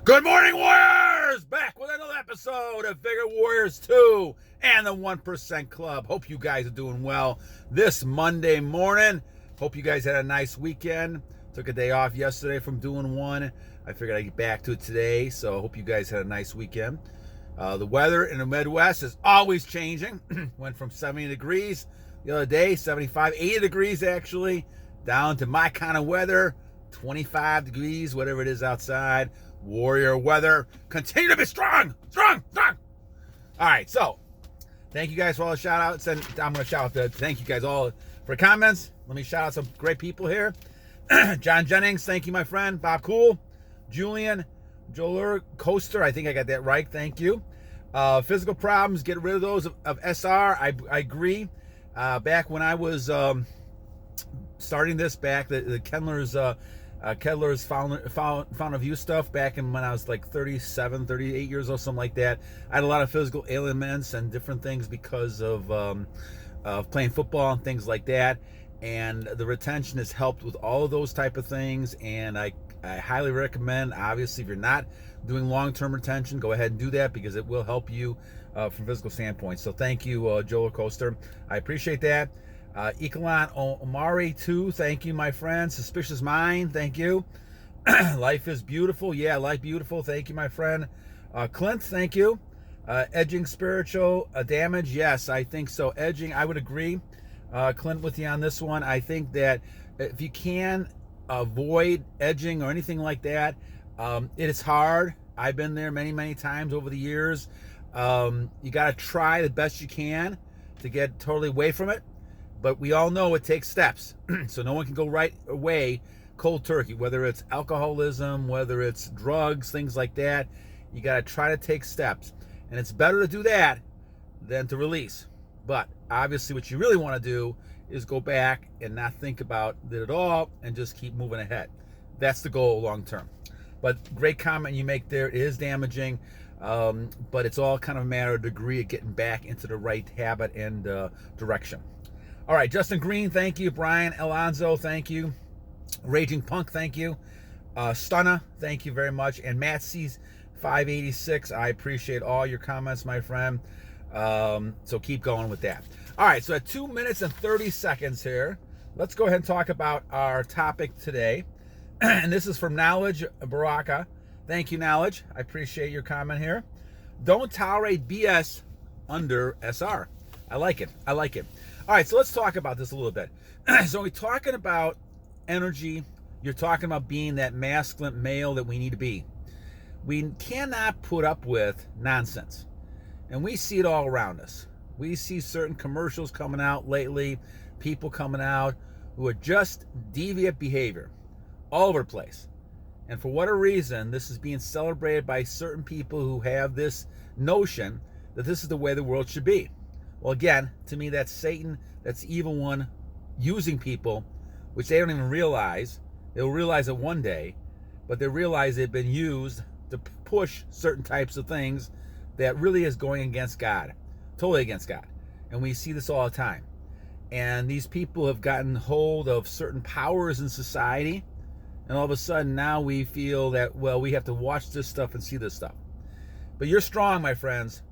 Good morning, Warriors! Back with another episode of Vigor Warriors 2 and the 1% Club. Hope you guys are doing well this Monday morning. Hope you guys had a nice weekend. Took a day off yesterday from doing one. I figured I'd get back to it today, so I hope you guys had a nice weekend. The weather in the Midwest is always changing. Went from 70 degrees the other day, 75, 80 degrees actually, down to my kind of weather, 25 degrees, whatever it is outside. Warrior weather. Continue to be strong. All right, so thank you guys for all the shout outs. And I'm going to shout out thank you guys all for comments. Let me shout out some great people here. Jennings, thank you, my friend. Bob Cool. Julian. Joelercoaster, I think I got that right. Thank you. Physical problems, get rid of those of SR. I agree. Back when I was starting this back, the Kedler's Fountain of Youth stuff back in when I was like 37, 38 years old, something like that. I had a lot of physical ailments and different things because of playing football and things like that. And the retention has helped with all of those type of things. And I highly recommend, obviously, if you're not doing long-term retention, go ahead and do that because it will help you from physical standpoint. So thank you, Joelercoaster. I appreciate that. Elkanah Omari, too. Thank you, my friend. Suspicious Mind. Thank you. Lifez Beautiful. Yeah, Life Beautiful. Thank you, my friend. Clint, thank you. Edging Spiritual Damage. Yes, I think so. Edging, I would agree, Clint, with you on this one. I think that if you can avoid edging or anything like that, it is hard. I've been there many, many times over the years. You got to try the best you can to get totally away from it. But we all know it takes steps. So no one can go right away cold turkey, whether it's alcoholism, whether it's drugs, things like that. You got to try to take steps. And it's better to do that than to release. But obviously what you really want to do is go back and not think about it at all and just keep moving ahead. That's the goal long term. But great comment you make there. It is damaging. But it's all kind of a matter of degree of getting back into the right habit and direction. All right, Justin Greene, thank you. Brian Alonso, thank you. Raging Punk, thank you. Stunna, thank you very much. And Matt C's 586, I appreciate all your comments, my friend. So keep going with that. All right, so at 2 minutes and 30 seconds here, let's go ahead and talk about our topic today. And this is from Knowledge Berakah. Thank you, Knowledge. I appreciate your comment here. Don't tolerate BS under SR. I like it. All right, so let's talk about this a little bit. So we're talking about energy. You're talking about being that masculine male that we need to be. We cannot put up with nonsense. And we see it all around us. We see certain commercials coming out lately, people coming out who are just deviant behavior all over the place. And for whatever reason, this is being celebrated by certain people who have this notion that this is the way the world should be. Well, again, to me, that's Satan, that's the evil one using people, which they don't even realize. They'll realize it one day, but they realize they've been used to push certain types of things that really is going against God, totally against God. And we see this all the time. And these people have gotten hold of certain powers in society, and all of a sudden now we feel that, well, we have to watch this stuff and see this stuff. But you're strong, my friends.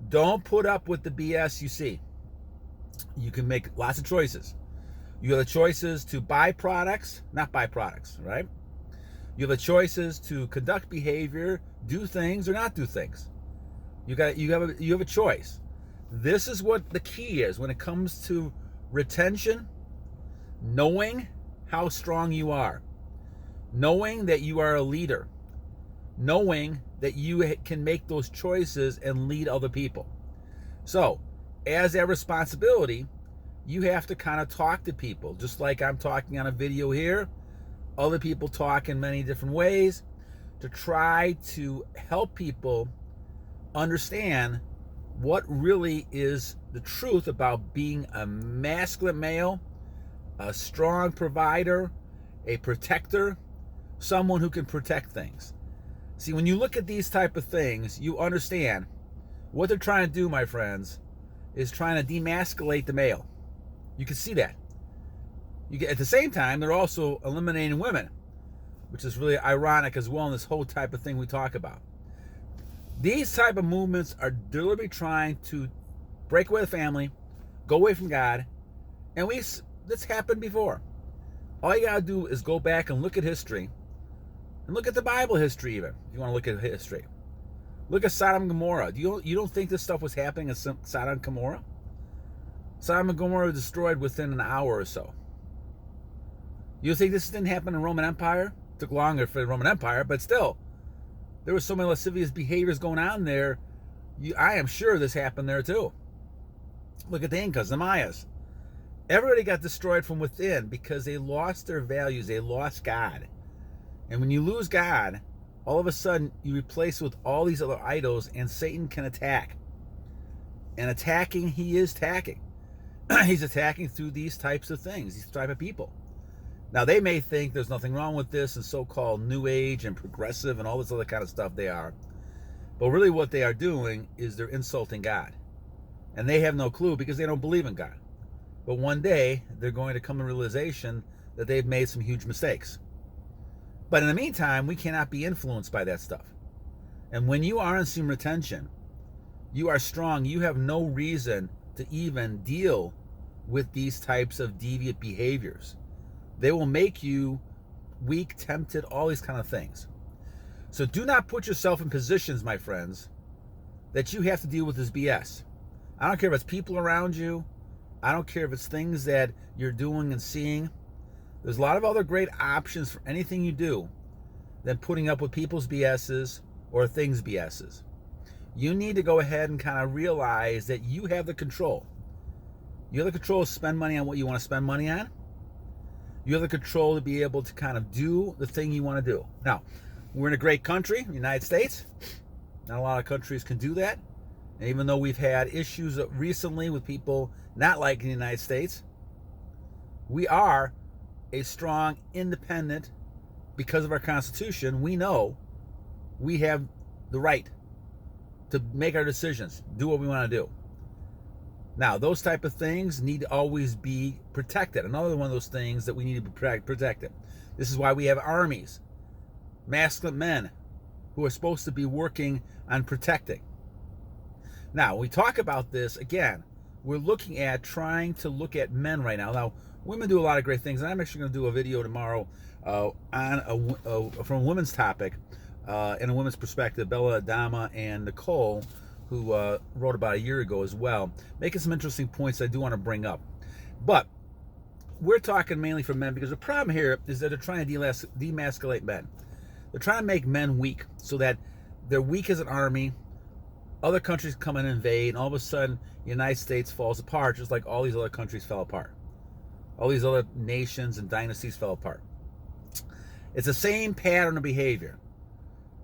Don't put up with the BS you see. You can make lots of choices. You have the choices to buy products, not buy products, right? You have the choices to conduct behavior, do things or not do things. You have a choice. This is what the key is when it comes to retention. Knowing how strong you are. Knowing that you are a leader. Knowing that you can make those choices and lead other people. So, as that responsibility, you have to kind of talk to people. Just like I'm talking on a video here, other people talk in many different ways to try to help people understand what really is the truth about being a masculine male, a strong provider, a protector, someone who can protect things. See, when you look at these type of things, you understand what they're trying to do, my friends, is trying to demasculate the male. You can see that. At the same time, they're also eliminating women. which is really ironic as well in this whole type of thing we talk about. These type of movements are deliberately trying to break away the family, go away from God, and this happened before. All you gotta do is go back and look at history, and look at the Bible history even, if you want to look at history. Look at Sodom and Gomorrah. You don't think this stuff was happening in Sodom and Gomorrah? Sodom and Gomorrah were destroyed within an hour or so. You think this didn't happen in the Roman Empire? It took longer for the Roman Empire, but still, there was so many lascivious behaviors going on there. I am sure this happened there too. Look at the Incas, the Mayas. Everybody got destroyed from within because they lost their values. They lost God. And when you lose God, all of a sudden you replace it with all these other idols, and Satan can attack. And attacking, he is attacking. He's attacking through these types of things, these type of people. Now, they may think there's nothing wrong with this and so-called New Age and progressive and all this other kind of stuff they are. But really what they are doing is they're insulting God. And they have no clue because they don't believe in God. But one day, they're going to come to realization that they've made some huge mistakes. But in the meantime, we cannot be influenced by that stuff. And when you are in semen retention, you are strong. You have no reason to even deal with these types of deviant behaviors. They will make you weak, tempted, all these kind of things. So do not put yourself in positions, my friends, that you have to deal with this BS. I don't care if it's people around you. I don't care if it's things that you're doing and seeing. There's a lot of other great options for anything you do than putting up with people's BSs or things BSs. You need to go ahead and kind of realize that you have the control. You have the control to spend money on what you want to spend money on. You have the control to be able to kind of do the thing you want to do. Now, we're in a great country, the United States. Not a lot of countries can do that. And even though we've had issues recently with people not liking the United States, we are a strong, independent, because of our Constitution, we know we have the right to make our decisions, do what we want to do. Now, those type of things need to always be protected. Another one of those things that we need to be protected. This is why we have armies, masculine men who are supposed to be working on protecting. Now, when we talk about this, again, we're looking at trying to look at men right now. Now, women do a lot of great things, and I'm actually going to do a video tomorrow from a women's topic and a women's perspective. Bella Adama and Nicole, who wrote about a year ago as well, making some interesting points I do want to bring up. But we're talking mainly for men because the problem here is that they're trying to demasculate men. They're trying to make men weak so that they're weak as an army. Other countries come and invade, and all of a sudden, the United States falls apart, just like all these other countries fell apart. All these other nations and dynasties fell apart. It's the same pattern of behavior.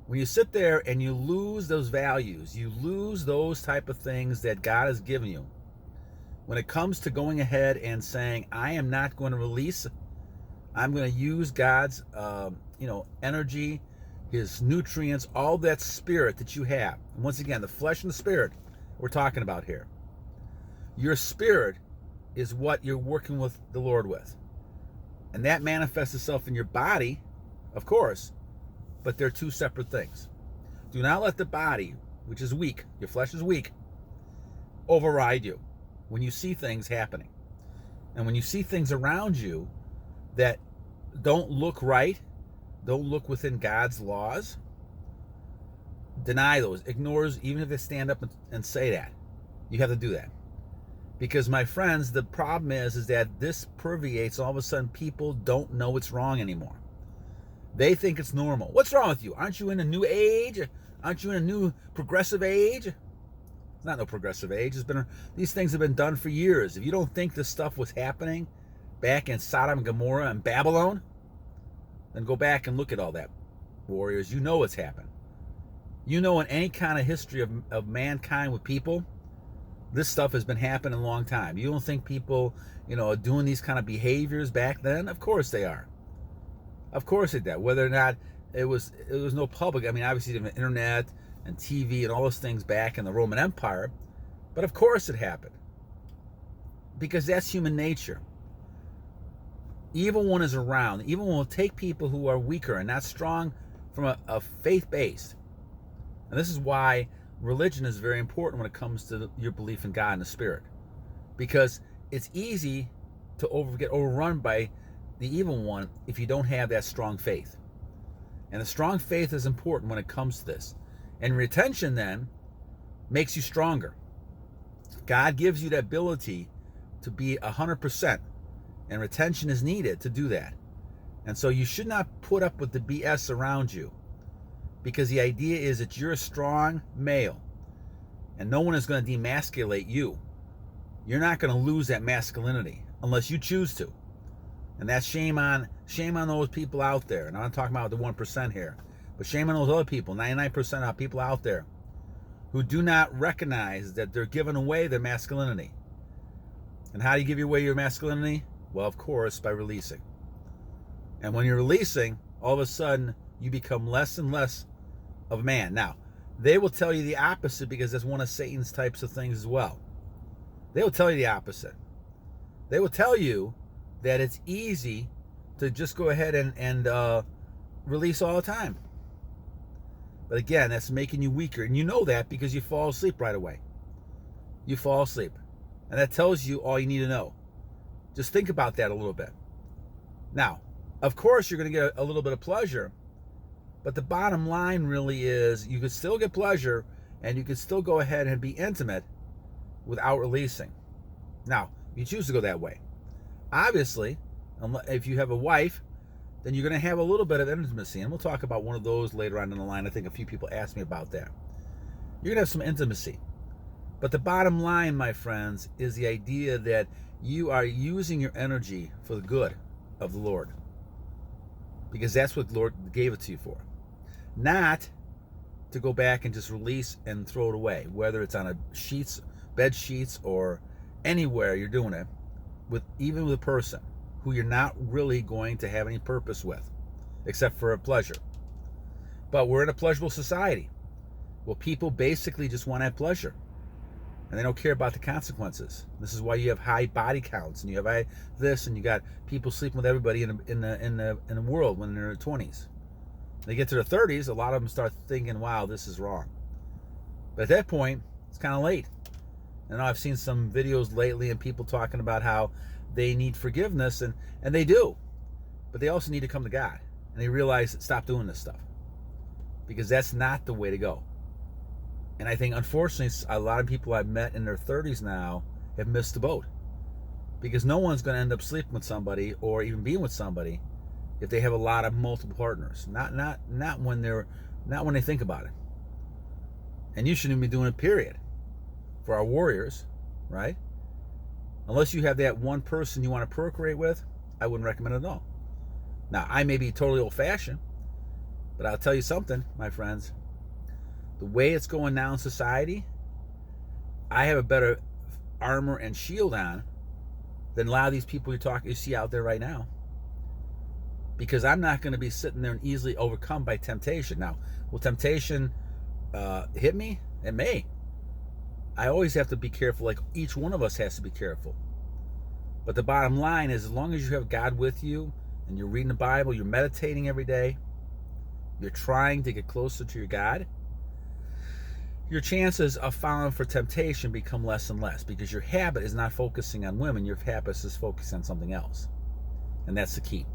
When you sit there and you lose those values, you lose those type of things that God has given you. When it comes to going ahead and saying, I am not going to release, I'm going to use God's energy, His nutrients, all that spirit that you have. And once again, the flesh and the spirit we're talking about here. Your spirit is what you're working with the Lord with. And that manifests itself in your body, of course, but they're two separate things. Do not let the body, which is weak, your flesh is weak, override you when you see things happening. And when you see things around you that don't look right, don't look within God's laws, deny those, ignores, even if they stand up and say that. You have to do that. Because, my friends, the problem is that this permeates. All of a sudden, people don't know what's wrong anymore. They think it's normal. What's wrong with you? Aren't you in a new age? Aren't you in a new progressive age? It's not no progressive age. These things have been done for years. If you don't think this stuff was happening back in Sodom and Gomorrah and Babylon, then go back and look at all that, warriors. You know what's happened. You know, in any kind of history of mankind with people, this stuff has been happening a long time. You don't think people, are doing these kind of behaviors back then? Of course they are. Of course they did. Whether or not it was no public. I mean, obviously the internet and TV and all those things back in the Roman Empire, but of course it happened. Because that's human nature. evil one is around. The evil one will take people who are weaker and not strong from a faith-based. And this is why religion is very important when it comes to your belief in God and the Spirit. Because it's easy to get overrun by the evil one if you don't have that strong faith. And the strong faith is important when it comes to this. And retention then makes you stronger. God gives you the ability to be 100%. And retention is needed to do that. And so you should not put up with the BS around you. Because the idea is that you're a strong male. And no one is going to demasculate you. You're not going to lose that masculinity unless you choose to. And that's shame on those people out there. And I'm not talking about the 1% here. But shame on those other people, 99% of people out there who do not recognize that they're giving away their masculinity. And how do you give away your masculinity? Well, of course, by releasing. And when you're releasing, all of a sudden, you become less and less of a man. Now, they will tell you the opposite because that's one of Satan's types of things as well. They will tell you the opposite. They will tell you that it's easy to just go ahead and release all the time. But again, that's making you weaker. And you know that because you fall asleep right away. You fall asleep. And that tells you all you need to know. Just think about that a little bit. Now, of course, you're going to get a little bit of pleasure. But the bottom line really is you could still get pleasure and you could still go ahead and be intimate without releasing. Now, you choose to go that way. Obviously, if you have a wife, then you're going to have a little bit of intimacy. And we'll talk about one of those later on in the line. I think a few people asked me about that. You're going to have some intimacy. But the bottom line, my friends, is the idea that you are using your energy for the good of the Lord. Because that's what the Lord gave it to you for. Not to go back and just release and throw it away. Whether it's on bed sheets, or anywhere you're doing it. Even with a person who you're not really going to have any purpose with, except for a pleasure. But we're in a pleasurable society. Well, people basically just want to have pleasure. And they don't care about the consequences. This is why you have high body counts, and you have this, and you got people sleeping with everybody in the world when they're in their 20s. They get to their 30s, a lot of them start thinking, wow, this is wrong. But at that point, it's kind of late. And I've seen some videos lately and people talking about how they need forgiveness, and they do. But they also need to come to God. And they realize, stop doing this stuff. Because that's not the way to go. And I think, unfortunately, a lot of people I've met in their 30s now have missed the boat. Because no one's going to end up sleeping with somebody or even being with somebody if they have a lot of multiple partners. Not when they think about it. And you shouldn't be doing it, period. For our warriors, right? Unless you have that one person you want to procreate with, I wouldn't recommend it at all. Now, I may be totally old-fashioned, but I'll tell you something, my friends. The way it's going now in society, I have a better armor and shield on than a lot of these people you see out there right now. Because I'm not going to be sitting there and easily overcome by temptation. Now, will temptation hit me? It may. I always have to be careful, like each one of us has to be careful. But the bottom line is, as long as you have God with you, and you're reading the Bible, you're meditating every day, you're trying to get closer to your God, your chances of falling for temptation become less and less, because your habit is not focusing on women, your habit is focusing on something else. And that's the key.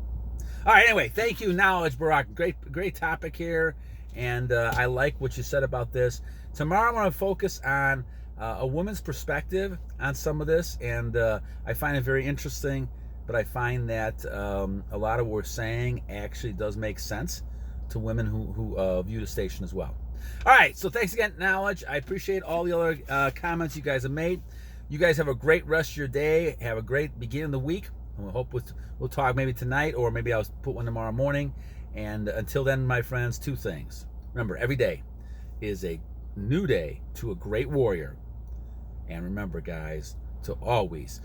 All right, anyway, thank you, Knowledge Berakah. Great topic here, and I like what you said about this. Tomorrow I'm going to focus on a woman's perspective on some of this, and I find it very interesting, but I find that a lot of what we're saying actually does make sense to women who view the station as well. All right, so thanks again, Knowledge. I appreciate all the other comments you guys have made. You guys have a great rest of your day. Have a great beginning of the week. And we hope we'll talk maybe tonight, or maybe I'll put one tomorrow morning. And until then, my friends, 2 things. Remember, every day is a new day to a great warrior. And remember, guys, to always